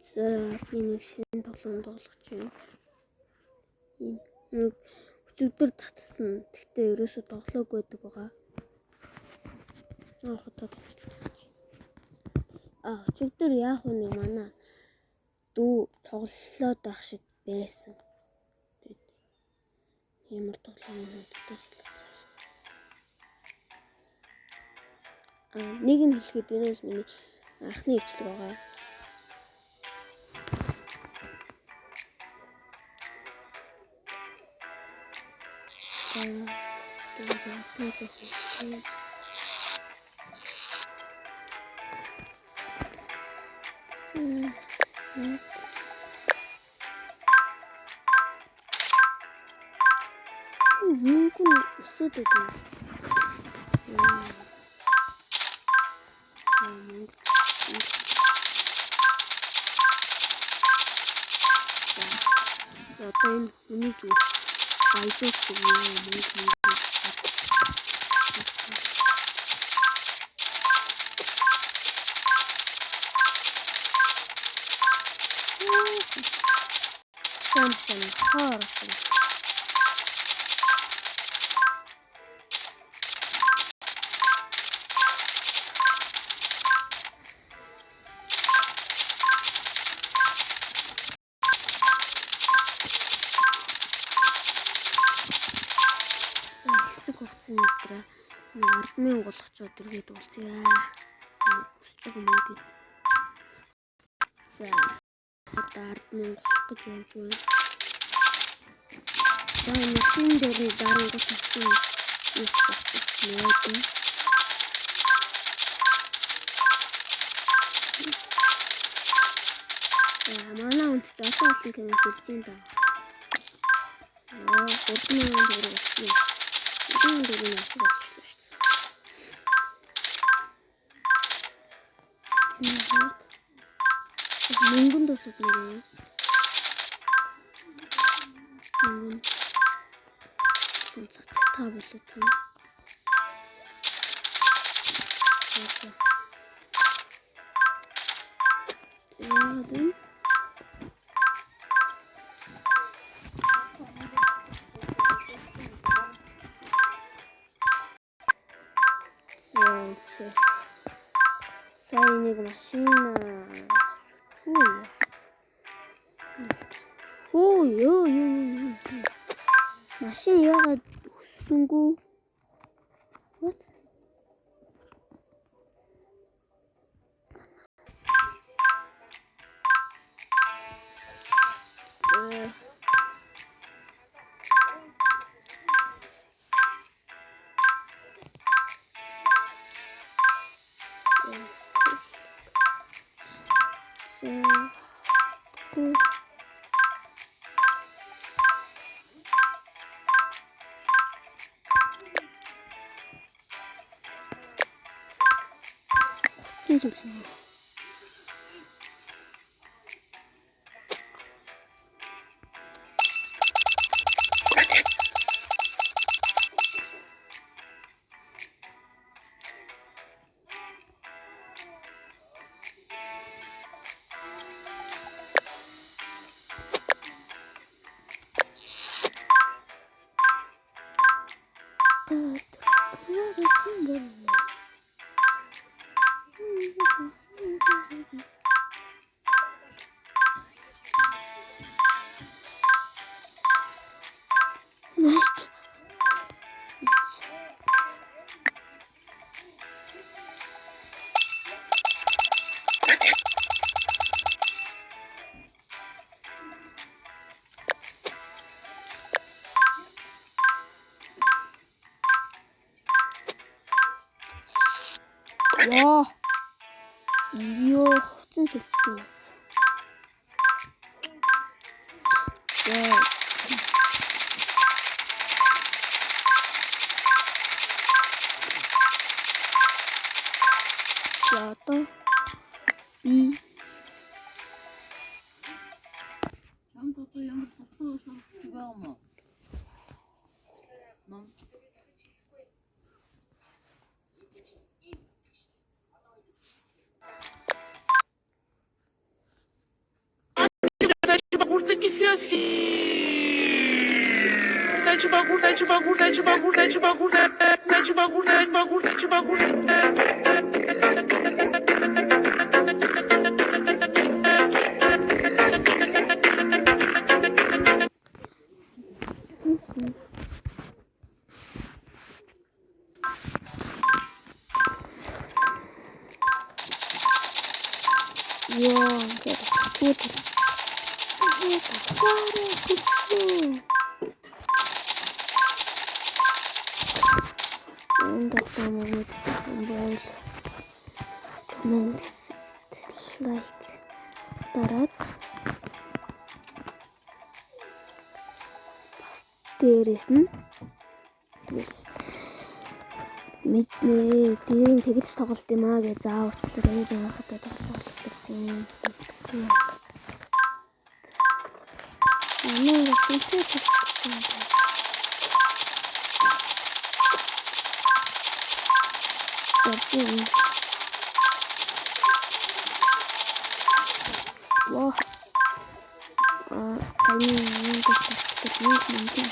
За би нэг шинэ тоглоом тоглож байна. Нэг өчигдөр татсан. Гэхдээ ерөөсөө тоглоог байдаг байгаа. Хотод тоглож байна. Өчигдөр яг нэг манай дүү тоглолоод байх шиг байсан. Ямар тоглоом надтай солилцоо. Нэг юм хэлэхэд ерөөс миний анхны ижлэг байгаа. Мөнгө өсөд өгнө. Одоо энэ хүний зүг баялуулж өгнө. Шам хоорсон. Хэсэг хугацааны өдрөө 10,000 голгочод иргээд уулзъя. Өсч байгаа мөнгө. За одоо 10,000 голох гэж явж байна. За машин дээр дарангуут машин ийхсэн. Манай хүнд ч олон кино хэлж юм да. 3,000 төгрөг болсон. 3,000 төгрөг асуу болчихлоо шүү дээ. Мөнгөнд тусад нэрээ. Та болоо тийм. Яагаад сая нэг машина машин яагаад өссөнгүү? What? Яа. Ёо, цэн шилждэг байна. За одоо би ямар туссан байгаа юм. Mete bagulho, mete bagulho, mete bagulho, mete bagulho, mete bagulho, mete bagulho, mete bagulho. 이야, 그래도 عندك موجود موبايل كمان لايك درات бас дээрээс нь мэднэ дээрэн тэгэлж тоглолт юм аа гэж зааварчлаг аягийн хатад тоглох гэсэн. Манай гэртээ хэлсэн. Вау. Сайн юм гэж хэлсэн.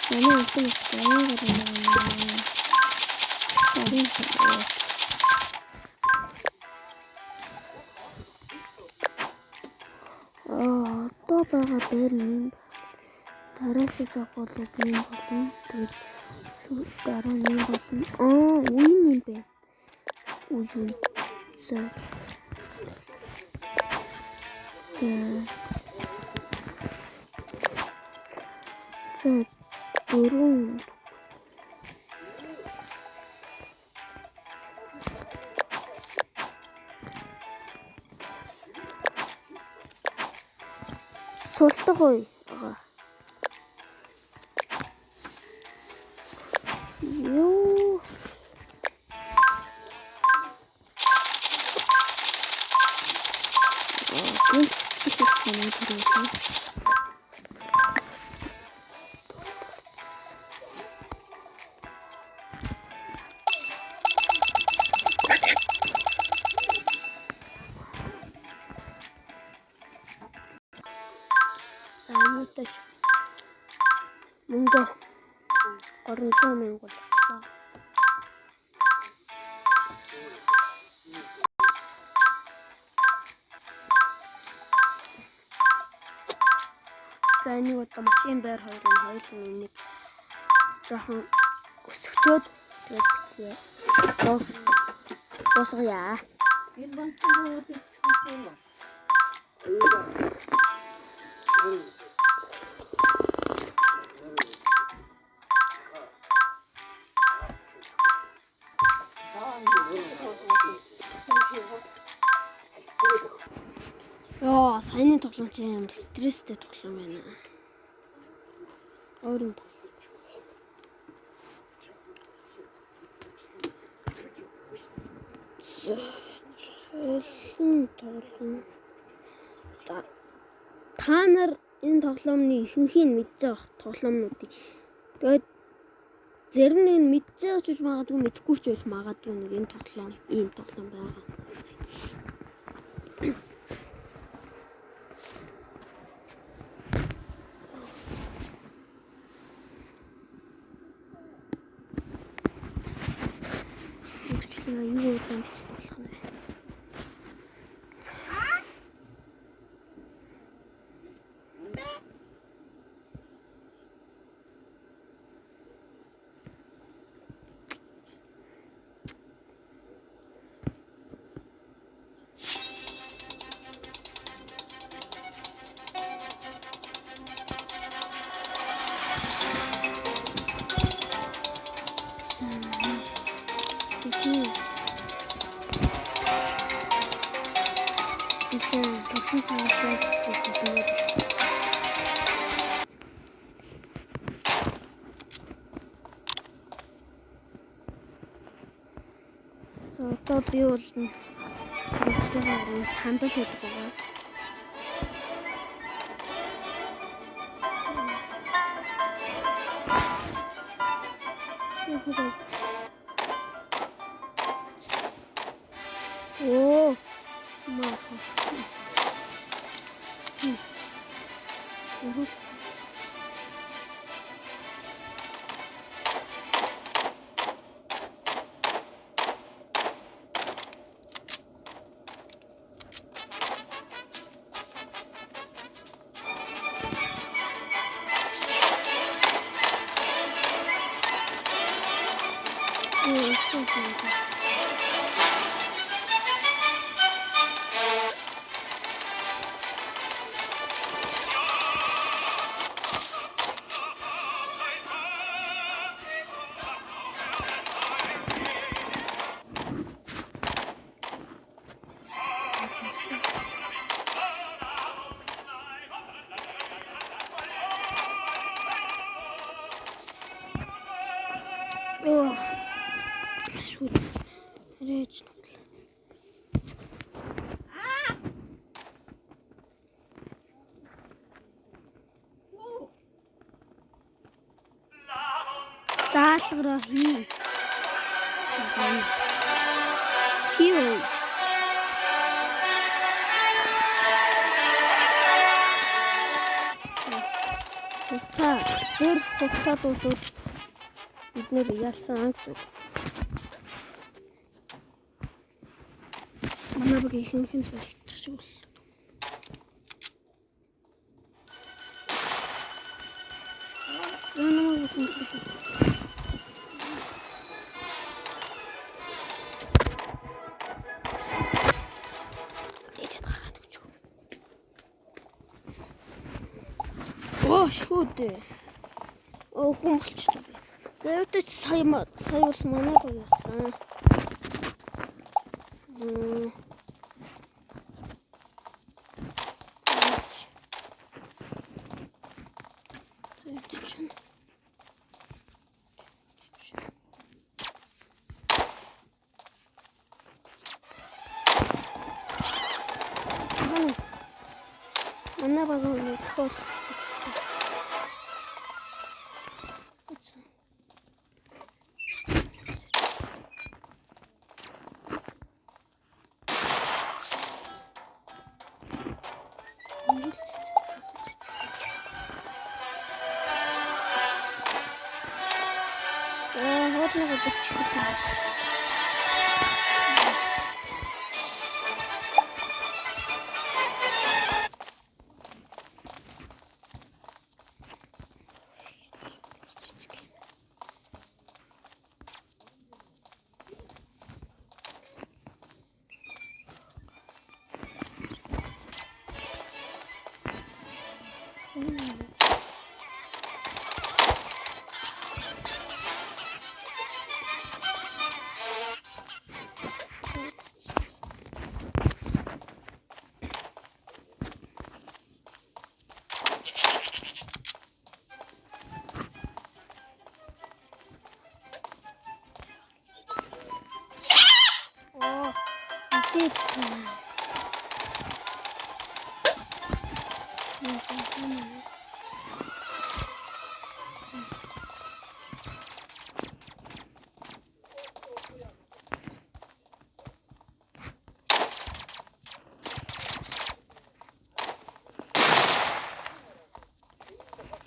Манай ихэнх одоо байгаа байр нь дараасаа болоод юм болно. Тэгээд дараа нь болно. Үн юм бэ. Үгүй. Дөрөв султаг ой ага. Юу. Саятач мөнгө 300 мянга болчихлоо. За энийг одоо машин байр хоёрын энийг жоохон өсгчөөд тэгээд бичлээ. Дуусгая. Энэ банкны үгүй. Яа, саяны тоглоом чинь амар стресстэй тоглоом байна. Өөрөнд тоглоом. Та нар энэ тоглоомны ихэнхийг мэдж байгаа тоглоомнуудыг. Тэгээд зарим нэг нь мэдж байгаа ч гэж магадгүй, мэдхгүй ч гэж магадгүй нэг энэ тоглоом байгаа. Юу удаа гэж болох вэ? За одоо би бол сандал хийдэг байгаа. Оо, Maahan. Йоо. Шүүд. Арайч. Даалгараа хий. Хий. Хугацаа. Тэр хугацаа дуусвал бид нэр ялсан гэсэн. Манай баг ихэнх нь баригдчих шиг бол. Зөөнөө утмаслах. Эцэд гараад өгч. Оо шүүд. Оо хүн болчихлоо. Гэвч сая бол манай баг яасан. Манай баг нэг хол. Вот на вот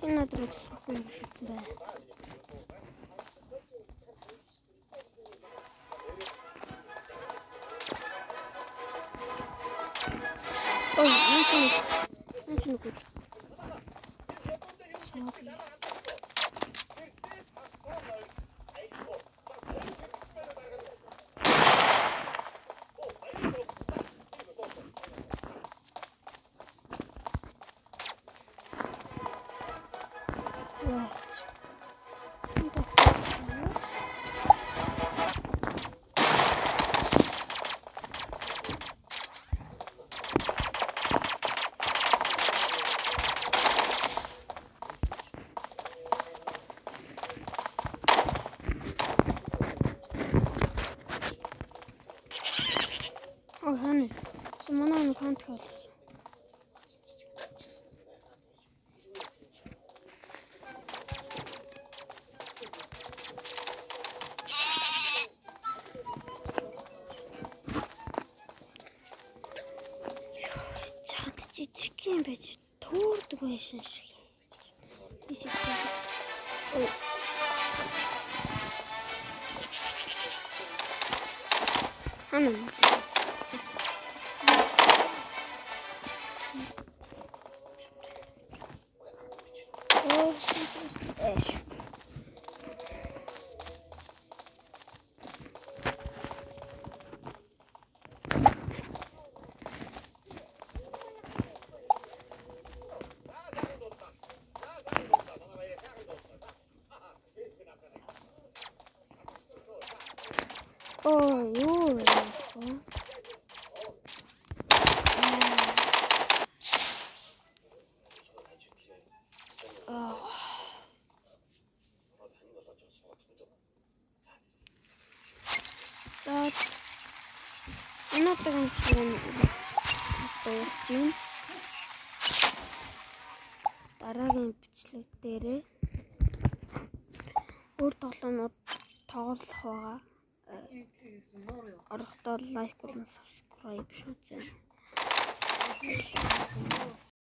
надад зөвхөн шийдсэн бай. Ой, начну кут. Ой, хана. Манай нэг хант хэл. юм байж төөрдөг байсан шиг. Ой. Хана. Эш. Ой, ой. За өнөөдрийн бичлэг дуусчихна. Дараагийн бичлэг дээрээ өөр тоглоомнууд тоглох байгаа. Орохдоо лайк болон subscribe шүүцэн.